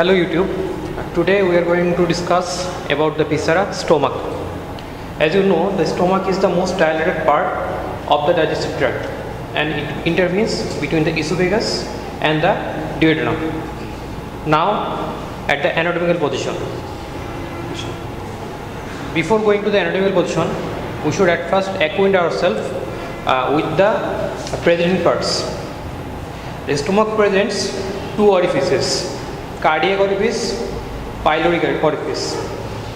Hello YouTube. Today we are going to discuss about the viscera stomach. As you know, the stomach is the most dilated part of the digestive tract and it intervenes between the esophagus and the duodenum. Now at the anatomical position. Before going to the anatomical position, we should at first acquaint ourselves with the present parts. The stomach presents two orifices, cardiac orifice, pyloric orifice,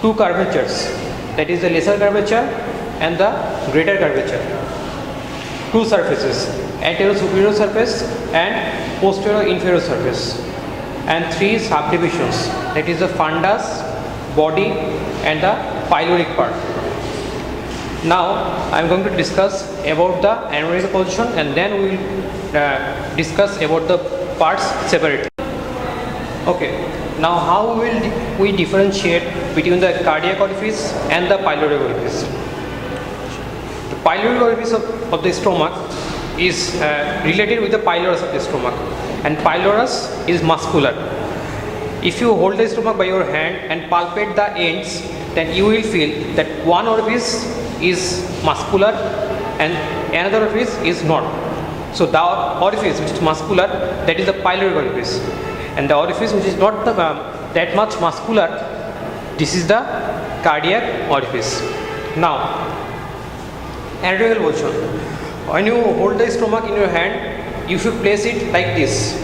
two curvatures, that is the lesser curvature and the greater curvature, two surfaces, anterior superior surface and posterior inferior surface, and three subdivisions, that is the fundus, body and the pyloric part. Now I am going to discuss about the anatomical position and then we will discuss about the parts separately. Okay, now how will we differentiate between the cardiac orifice and the pyloric orifice? The pyloric orifice of the stomach is related with the pylorus of the stomach, and pylorus is muscular. If you hold the stomach by your hand and palpate the ends, then you will feel that one orifice is muscular and another orifice is not. So the orifice which is muscular, that is the pyloric orifice, and the orifice which is not that much muscular, this is the cardiac orifice. Now anatomical position. When you hold the stomach in your hand, you should place it like this.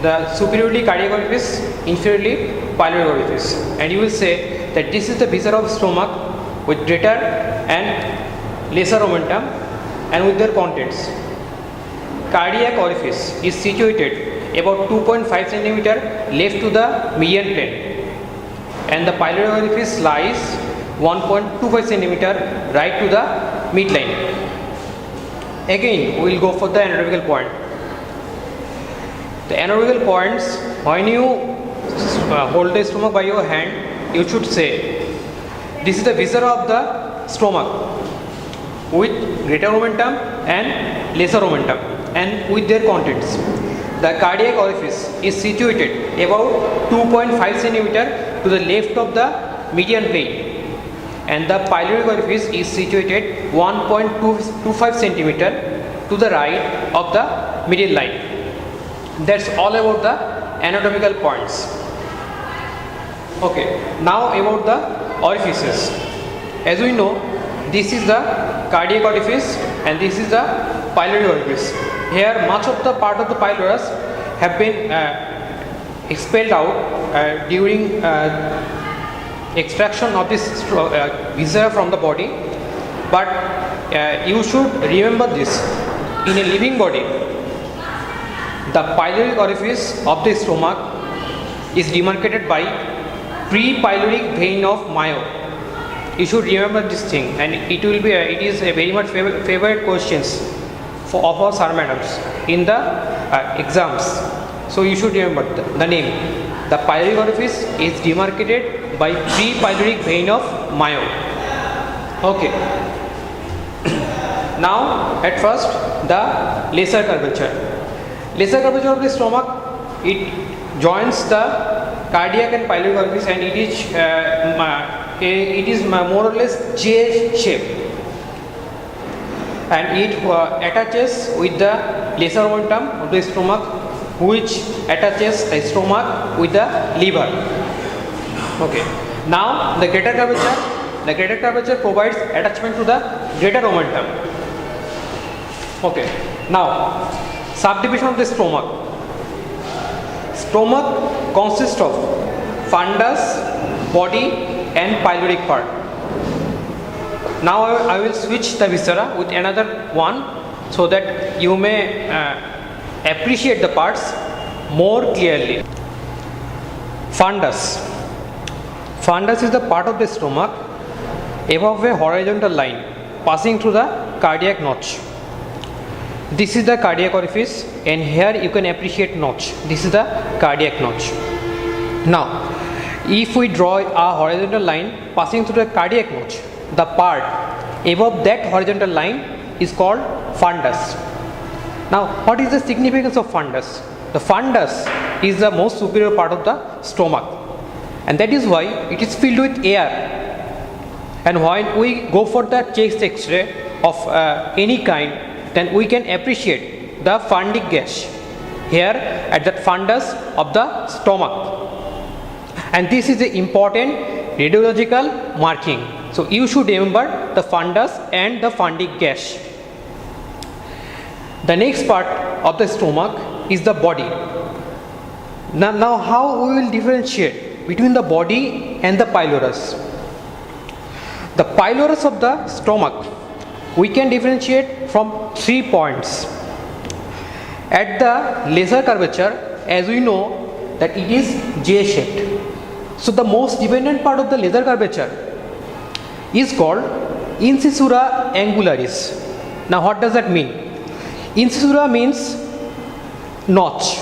The superiorly cardiac orifice, inferiorly pyloric orifice, and you will say that this is the viscera of stomach with greater and lesser omentum and with their contents. Cardiac orifice is situated about 2.5 cm left to the median plane, and the pyloric orifice lies 1.25 cm right to the midline. Again we will go for the anatomical point. The anatomical points, when you hold the stomach by your hand, you should say this is the viscera of the stomach with greater omentum and lesser omentum and with their contents. The cardiac orifice is situated about 2.5 cm to the left of the median plane, and the pyloric orifice is situated 1.25 cm to the right of the median line. That's all about the anatomical points. Okay, now about the orifices. As we know, this is the cardiac orifice and this is the pyloric orifice. Here much of the part of the pylorus have been expelled out during extraction of this viscera from the body, but you should remember this: in a living body, the pyloric orifice of the stomach is demarcated by pre-pyloric vein of Mayo. You should remember this thing, and it is a very much favorite questions of our sir madams in the exams. So you should remember the name. The pyloric orifice is demarcated by pre-pyloric vein of Mayo. Okay. Now at first the lesser curvature. Lesser curvature of the stomach, it joins the cardiac and pyloric orifice, and it is more or less J shape, and it attaches with the lesser omentum of the stomach, which attaches the stomach with the liver. Okay. Now the greater curvature provides attachment to the greater omentum. Okay. Now subdivision of the stomach. Stomach consists of fundus, body and pyloric part. Now I will switch the viscera with another one so that you may appreciate the parts more clearly. Fundus. Fundus is the part of the stomach above a horizontal line passing through the cardiac notch. This is the cardiac orifice, and here you can appreciate notch. This is the cardiac notch. Now if we draw a horizontal line passing through the cardiac notch, the part above that horizontal line is called fundus. Now what is the significance of fundus? The fundus is the most superior part of the stomach, and that is why it is filled with air. And when we go for the chest X-ray of any kind, then we can appreciate the fundus gash here at the fundus of the stomach, and this is the important radiological marking. So you should remember the fundus and the fundus gash. The next part of the stomach is the body. Now how we will differentiate between the body and the pylorus? The pylorus of the stomach we can differentiate from 3 points. At the lesser curvature, as we know that it is J-shaped. So the most dependent part of the lesser curvature is called incisura angularis. Now what does that mean? Incisura means notch,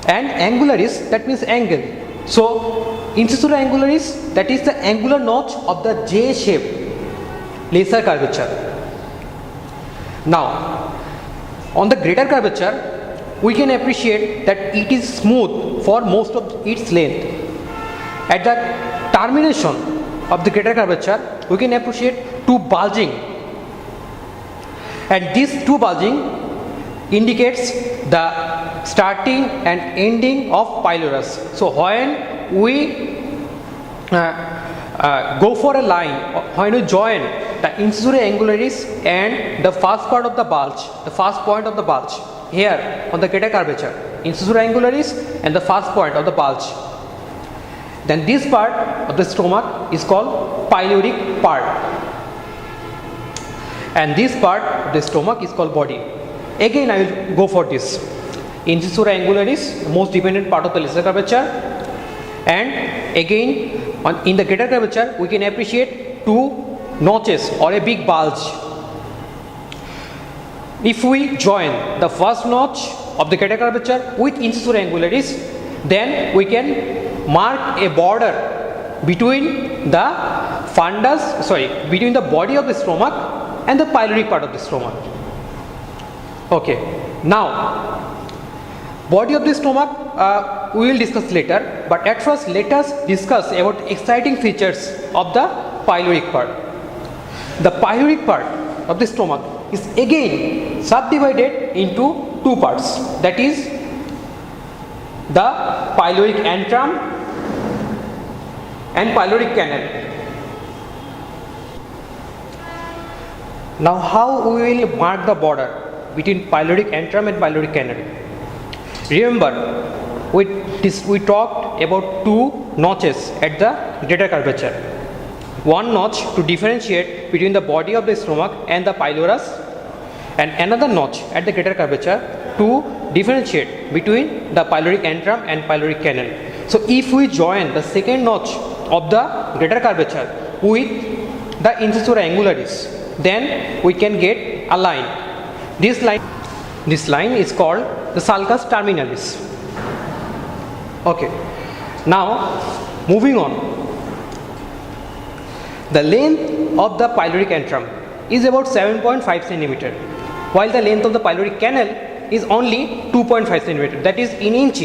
and angularis, that means angle. So incisura angularis, that is the angular notch of the J-shaped lesser curvature. Now on the greater curvature, we can appreciate that it is smooth for most of its length. At the termination of the greater curvature, we can appreciate 2 bulging, and this 2 bulging indicates the starting and ending of pylorus. So when we go for a line, when we join the incisura angularis and the first part of the bulge, the first point of the bulge here on the greater curvature, incisura angularis and the first point of the bulge, then this part of the stomach is called pyloric part, and this part of the stomach is called body. Again I will go for this. Incisura angularis, the most dependent part of the lesser curvature, and again in the greater curvature we can appreciate 2 notches or a big bulge. If we join the first notch of the greater curvature with incisura angularis, then we can mark a border between the between the body of the stomach and the pyloric part of the stomach. Okay, now body of the stomach we will discuss later, but at first let us discuss about exciting features of the pyloric part. The pyloric part of the stomach is again subdivided into 2 parts, that is the pyloric antrum and pyloric canal. Now how we will mark the border between pyloric antrum and pyloric canal? Remember, we talked about 2 notches at the greater curvature. 1 notch to differentiate between the body of the stomach and the pylorus, and another notch at the greater curvature to differentiate between the pyloric antrum and pyloric canal. So if we join the second notch of the greater curvature with the incisura angularis, then we can get a line. This line is called the sulcus terminalis. Okay, now moving on. The length of the pyloric antrum is about 7.5 cm, while the length of the pyloric canal is only 2.5 cm, that is in inch.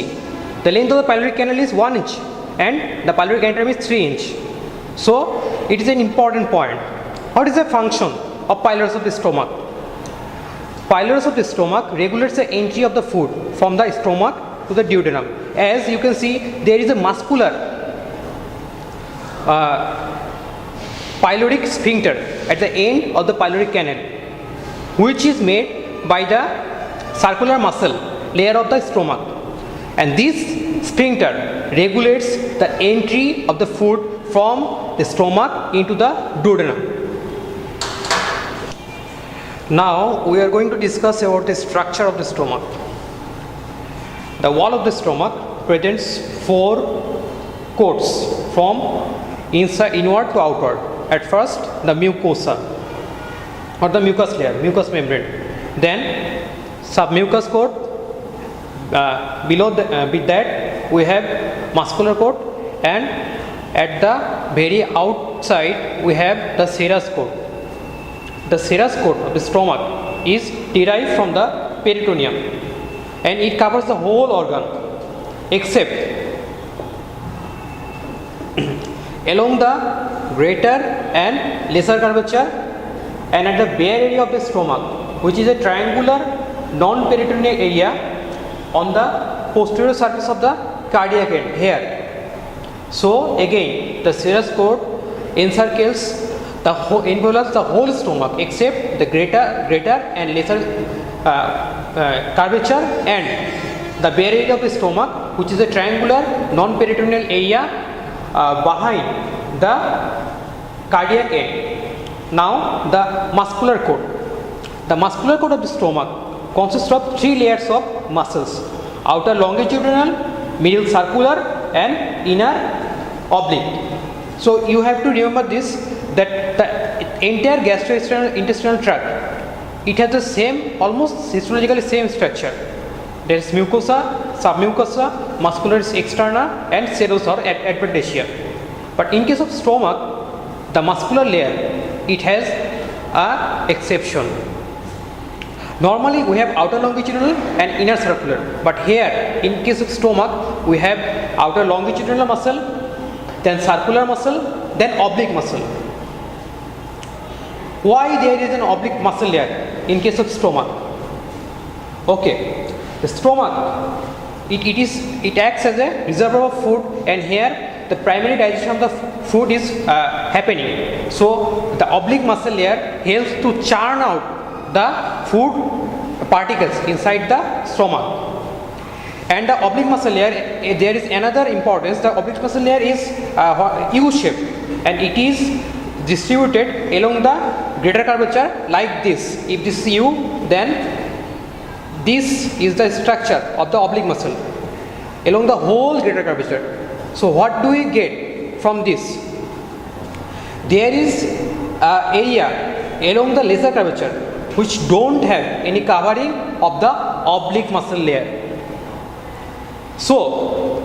The length of the pyloric canal is 1 inch and the pyloric antrum is 3 inch. So it is an important point. What is the function of pylorus of the stomach? Pylorus of the stomach regulates the entry of the food from the stomach to the duodenum. As you can see, there is a muscular pyloric sphincter at the end of the pyloric canal, which is made by the circular muscle layer of the stomach, and this sphincter regulates the entry of the food from the stomach into the duodenum. Now we are going to discuss about the structure of the stomach. The wall of the stomach presents 4 coats from inward to outward. At first the mucosa or the mucus layer, mucous membrane, then submucous coat, below with that we have muscular coat, and at the very outside we have the serous coat. The serous coat of the stomach is derived from the peritoneum, and it covers the whole organ except along the greater and lesser curvature and at the bare area of the stomach, which is a triangular non-peritoneal area on the posterior surface of the cardiac end here. So again, the serous cord encircles envelopes the whole stomach except the greater and lesser curvature and the bare area of the stomach, which is a triangular non-peritoneal area behind the cardiac end. Now the muscular cord. The muscular cord of the stomach consists of 3 layers of muscles: outer longitudinal, middle circular and inner oblique. So you have to remember this, that the entire gastrointestinal tract, it has the same, almost histologically same structure. There is mucosa, submucosa, muscularis externa and serosa or adventitia. But in case of stomach, the muscular layer, it has a exception. Normally we have outer longitudinal and inner circular, but here in case of stomach we have outer longitudinal muscle, then circular muscle, then oblique muscle. Why there is an oblique muscle layer in case of stomach? Okay, the stomach, it acts as a reservoir of food, and here the primary digestion of the food is happening. So the oblique muscle layer helps to churn out the food particles inside the stomach. And the oblique muscle layer, there is another importance. The oblique muscle layer is U-shaped and it is distributed along the greater curvature like this. If this is U, then this is the structure of the oblique muscle along the whole greater curvature. So what do we get from this? There is area along the lesser curvature which don't have any covering of the oblique muscle layer. So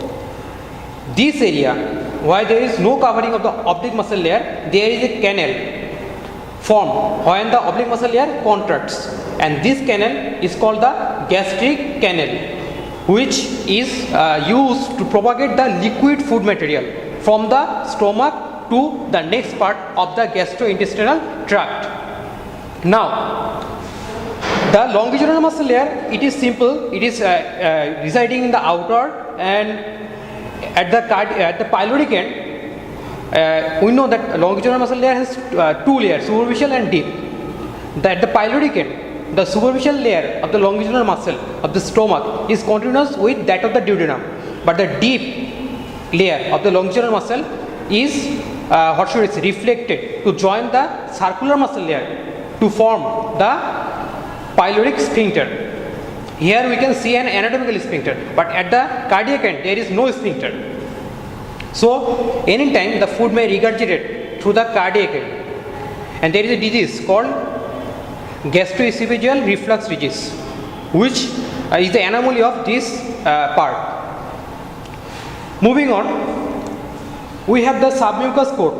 this area, why there is no covering of the oblique muscle layer, there is a canal formed when the oblique muscle layer contracts, and this canal is called the gastric canal, which is used to propagate the liquid food material from the stomach to the next part of the gastrointestinal tract. Now the longitudinal muscle layer, it is simple. It is residing in the outer and at the pyloric end. We know that longitudinal muscle layer has 2 layers, superficial and deep. At the pyloric end, the superficial layer of the longitudinal muscle of the stomach is continuous with that of the duodenum, but the deep layer of the longitudinal muscle is reflected to join the circular muscle layer to form the pyloric sphincter. Here we can see an anatomical sphincter, but at the cardiac end there is no sphincter. So anytime the food may regurgitate through the cardiac end, and there is a disease called gastroesophageal reflux disease, which is the anomaly of this part. Moving on, we have the submucous cord.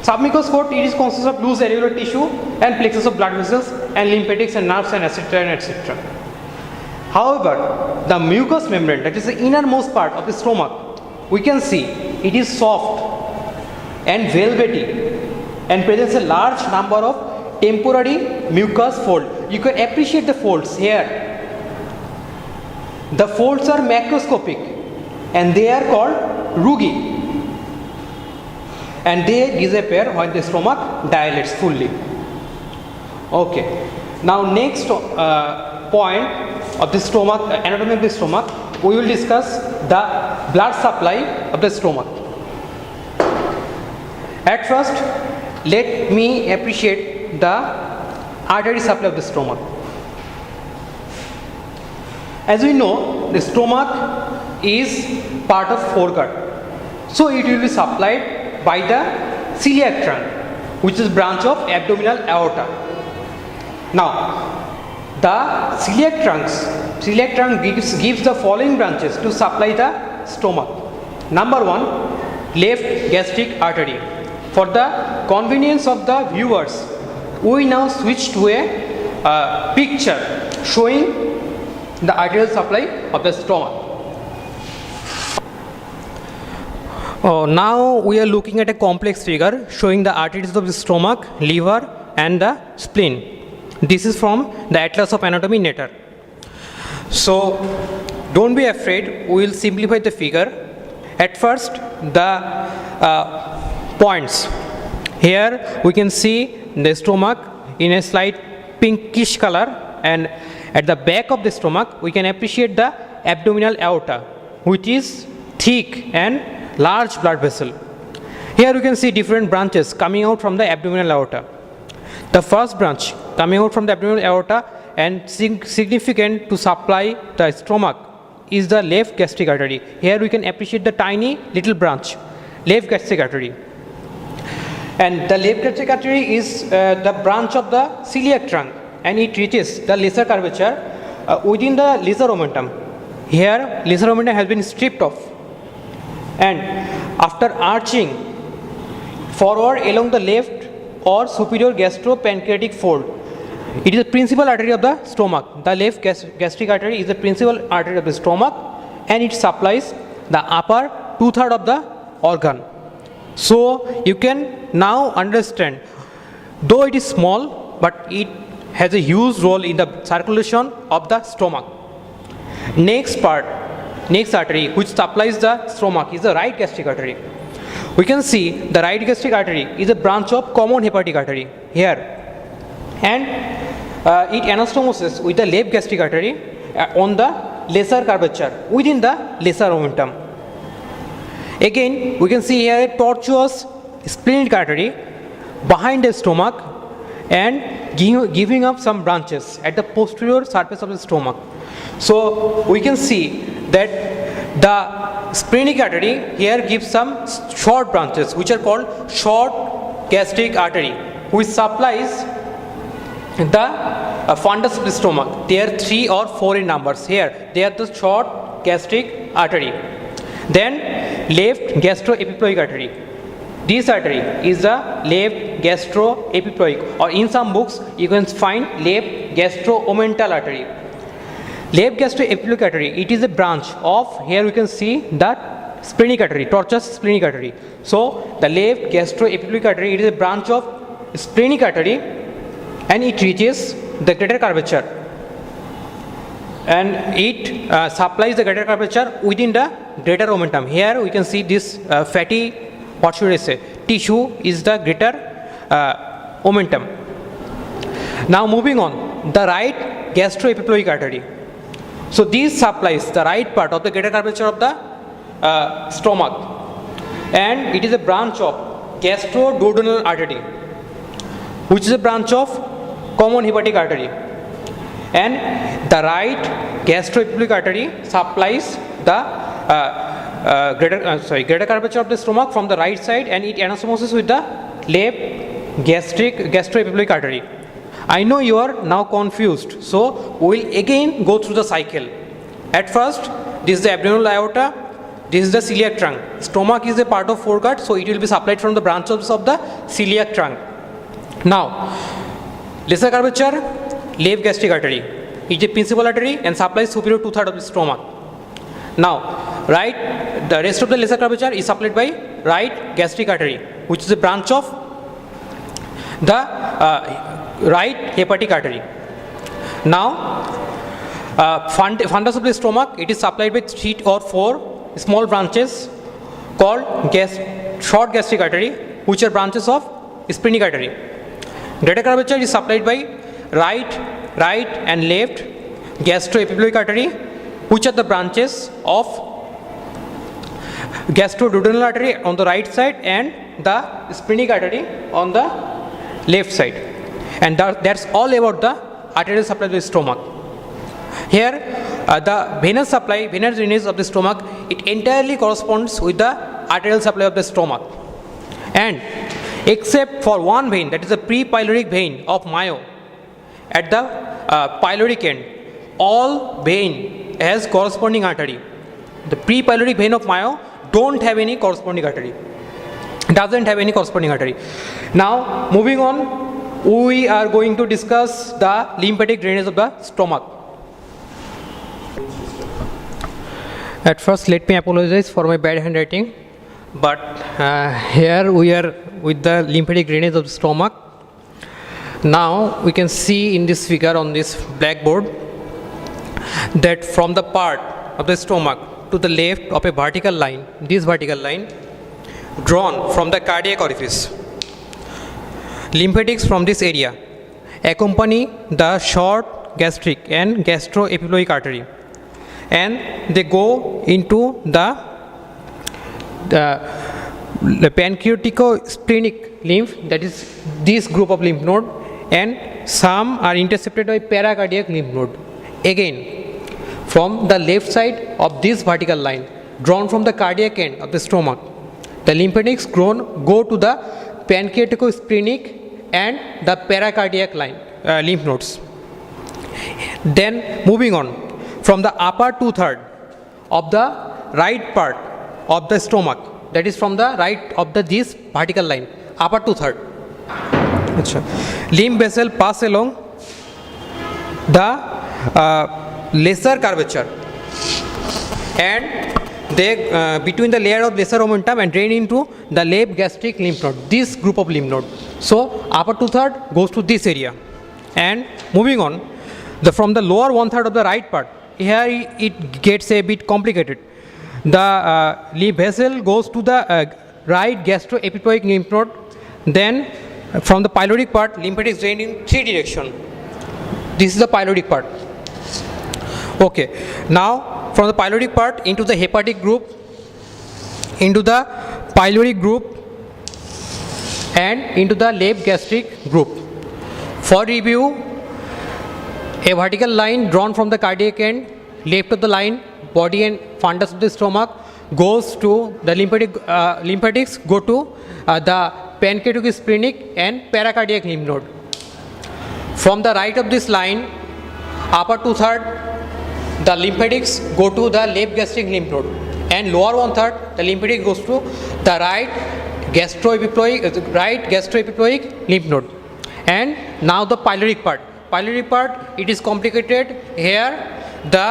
Submucous cord, it is consists of loose alveolar tissue and plexus of blood vessels and lymphatics and nerves and etc. However, the mucous membrane, that is the innermost part of the stomach, we can see it is soft and velvety and presents a large number of temporary mucous folds. You can appreciate the folds here. The folds are macroscopic and they are called rugae, and they disappear when the stomach dilates fully. Okay, now next point of the stomach, anatomy of the stomach, we will discuss the blood supply of the stomach. At first, let me appreciate the artery supply of the stomach. As we know, the stomach is part of foregut, so it will be supplied by the celiac trunk, which is branch of abdominal aorta. Now, the celiac trunk gives the following branches to supply the stomach. Number 1, left gastric artery. For the convenience of the viewers, we now switch to a picture showing the arterial supply of the stomach. Oh, now we are looking at a complex figure showing the arteries of the stomach, liver and the spleen. This is from the Atlas of Anatomy Netter. So don't be afraid, we will simplify the figure. At first the points. Here we can see the stomach in a slight pinkish color, and at the back of the stomach we can appreciate the abdominal aorta, which is thick and large blood vessel. Here you can see different branches coming out from the abdominal aorta. The first branch coming out from the abdominal aorta and significant to supply the stomach is the left gastric artery. Here we can appreciate the tiny little branch, left gastric artery. And the left gastric artery is the branch of the celiac trunk, and it reaches the lesser curvature within the lesser omentum. Here lesser omentum has been stripped off, and after arching forward along the left or superior gastropancreatic fold, it is the principal artery of the stomach. The left gastric artery is the principal artery of the stomach, and it supplies the upper 2/3 of the organ. So you can now understand, though it is small, but it has a huge role in the circulation of the stomach. Next artery which supplies the stomach is the right gastric artery. We can see the right gastric artery is a branch of common hepatic artery here, and it anastomoses with the left gastric artery on the lesser curvature within the lesser omentum. Again we can see here a tortuous splenic artery behind the stomach and giving up some branches at the posterior surface of the stomach. So we can see that the splenic artery here gives some short branches which are called short gastric artery, which supplies the fundus of the stomach. They are 3 or 4 in numbers. Here they are the short gastric artery. Then left gastroepiploic artery. This artery is the left gastroepiploic, or in some books you can find left gastroomental artery. Left gastroepiploic artery, it is a branch of, here we can see that splenic artery, tortuous splenic artery. So the left gastroepiploic artery, it is a branch of splenic artery, and it reaches the greater curvature, and it supplies the greater curvature within the greater omentum. Here we can see this fatty, what should I say, tissue is the greater omentum. Now moving on, the right gastroepiploic artery. So this supplies the right part of the greater curvature of the stomach, and it is a branch of gastroduodenal artery, which is a branch of common hepatic artery. And the right gastroepiploic artery supplies the greater curvature of the stomach from the right side, and it anastomoses with the left gastroepiploic artery. I know you are now confused, so we will again go through the cycle. At first, this is the abdominal aorta, this is the celiac trunk. Stomach is a part of foregut, so it will be supplied from the branches of the celiac trunk. Now, lesser curvature, left gastric artery is a principal artery and supplies superior 2/3 of the stomach. Now, the rest of the lesser curvature is supplied by right gastric artery, which is a branch of the right hepatic artery. Now, fundus of the stomach, it is supplied by 3 or 4 small branches called short gastric artery, which are branches of splenic artery. Greater curvature is supplied by right and left gastroepiploic artery, which are the branches of gastroduodenal artery on the right side and the splenic artery on the left side. And that's all about the arterial supply of the stomach. Here the venous drainage of the stomach, it entirely corresponds with the arterial supply of the stomach, and except for one vein, that is the pre-pyloric vein of Mayo at the pyloric end, all vein has corresponding artery. The pre-pyloric vein of Mayo doesn't have any corresponding artery. Now moving on, we are going to discuss the lymphatic drainage of the stomach. At first, let me apologize for my bad handwriting. but here we are with the lymphatic drainage of the stomach. Now we can see in this figure on this blackboard that from the part of the stomach to the left of a vertical line, this vertical line drawn from the cardiac orifice, lymphatics from this area accompany the short gastric and gastroepiploic artery, and they go into the pancreatico-splenic lymph, that is this group of lymph node, and some are intercepted by paracardiac lymph node. Again, from the left side of this vertical line drawn from the cardiac end of the stomach, the lymphatics go to the pancreatico-splenic and the paracardiac lymph nodes. Then moving on, from the upper 2/3 of the right part of the stomach, that is from the right of this vertical line, upper 2/3, lymph vessel pass along the lesser curvature and they between the layer of lesser omentum and drain into the left gastric lymph node, this group of lymph node. So upper 2/3 goes to this area, and moving on, from the lower 1/3 of the right part, here it gets a bit complicated. The lymph vessel goes to the right gastroepiploic lymph node. Then from the pyloric part, lymphatics drain in 3 directions. This is the pyloric part. Okay, now from the pyloric part into the hepatic group, into the pyloric group, and into the left gastric group. For review, a vertical line drawn from the cardiac end, left of the line, body and fundus of the stomach, goes to the lymphatics go to the pancreatico-splenic and paracardiac lymph node. From the right of this line, upper 2/3, the lymphatics go to the left gastric lymph node, and lower 1/3, the lymphatic goes to the right gastroepiploic lymph node. And now the pyloric part. Pyloric part, it is complicated. Here the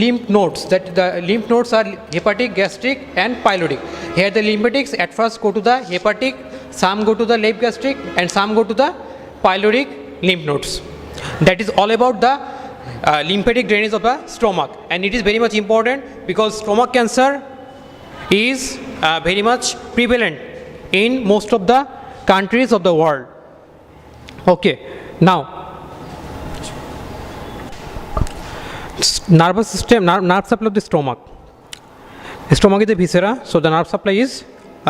lymph nodes, that the lymph nodes are hepatic, gastric and pyloric. Here the lymphatics at first go to the hepatic, some go to the left gastric and some go to the pyloric lymph nodes. That is all about the lymphatic drainage of the stomach, and it is very much important because stomach cancer is very much prevalent in most of the countries of the world. Okay, now nervous system, nerve supply of the stomach. The stomach is the viscera, so the nerve supply is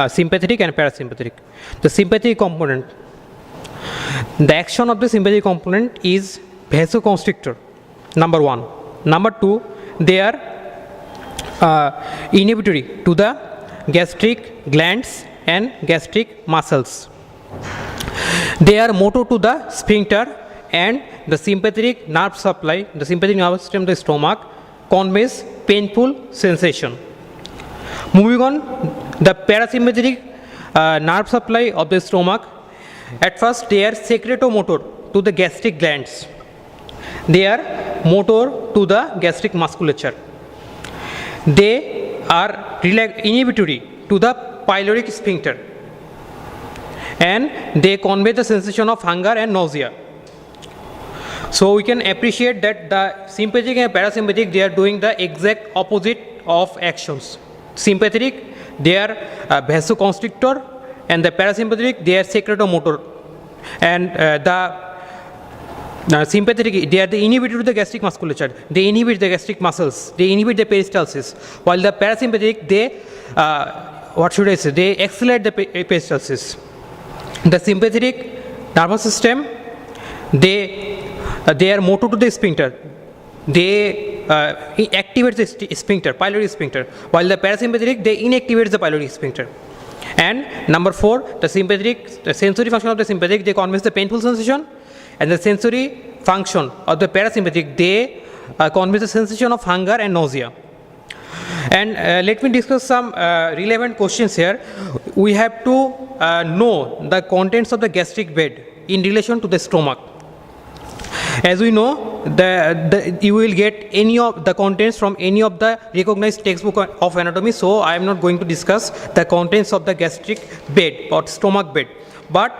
sympathetic and parasympathetic. The sympathetic component, the action of the sympathetic component is vasoconstrictor, number 1. Number 2, they are inhibitory to the gastric glands and gastric muscles. They are motor to the sphincter, and the sympathetic nerve supply, the sympathetic nervous system of the stomach conveys painful sensation. Moving on, the parasympathetic nerve supply of the stomach, at first they are secretomotor to the gastric glands. They are motor to the gastric musculature. They are inhibitory to the pyloric sphincter, and they convey the sensation of hunger and nausea. So we can appreciate that the sympathetic and parasympathetic, they are doing the exact opposite of actions. Sympathetic, they are vasoconstrictor, and the parasympathetic, they are secretomotor, and the sympathetic, they are the inhibitor to the gastric musculature. They inhibit the gastric muscles, they inhibit the peristalsis, while the parasympathetic, they they accelerate the peristalsis. The sympathetic nervous system, they are motor to the sphincter. They activate the sphincter, pyloric sphincter, while the parasympathetic, they inactivate the pyloric sphincter. And number 4, the sympathetic, the sensory function of the sympathetic, they convey the painful sensation, and the sensory function of the parasympathetic, they convey the sensation of hunger and nausea. And let me discuss some relevant questions here. We have to know the contents of the gastric bed in relation to the stomach. As we know you will get any of the contents from any of the recognized textbook of anatomy, so I am not going to discuss the contents of the gastric bed or stomach bed, but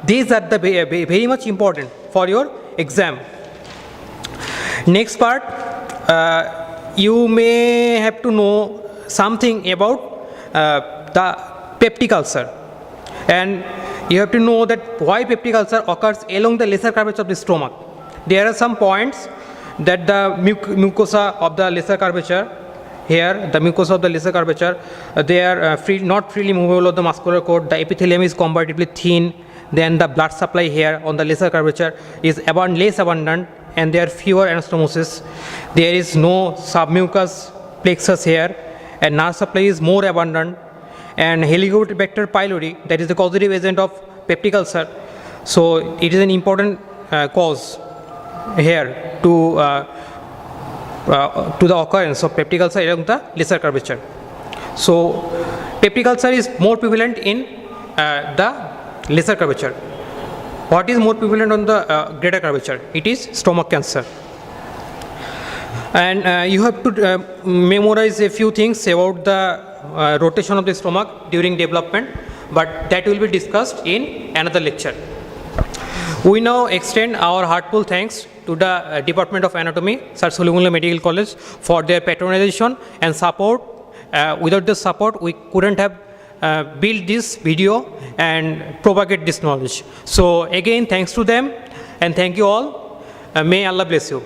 these are the very much important for your exam. Next part, you may have to know something about the peptic ulcer, and you have to know that why peptic ulcer occurs along the lesser curvature of the stomach. There are some points that the mucosa of the lesser curvature, here the mucosa of the lesser curvature, they are not freely movable of the muscular cord, the epithelium is comparatively thin, then the blood supply here on the lesser curvature is less abundant, and there are fewer anastomosis. There is no submucous plexus here, and nerve supply is more abundant, and Helicobacter pylori, that is the causative agent of peptic ulcer, so it is an important cause here to the occurrence of peptic ulcer along the lesser curvature. So peptic ulcer is more prevalent in the lesser curvature. What is more prevalent on the greater curvature? It is stomach cancer. And you have to memorize a few things about the rotation of the stomach during development, but that will be discussed in another lecture. We now extend our heartfelt thanks to the Department of Anatomy, Sir Solimulla Medical College, for their patronization and support. Without the support, we couldn't have built this video and propagate this knowledge. So again, thanks to them, and thank you all. May Allah bless you.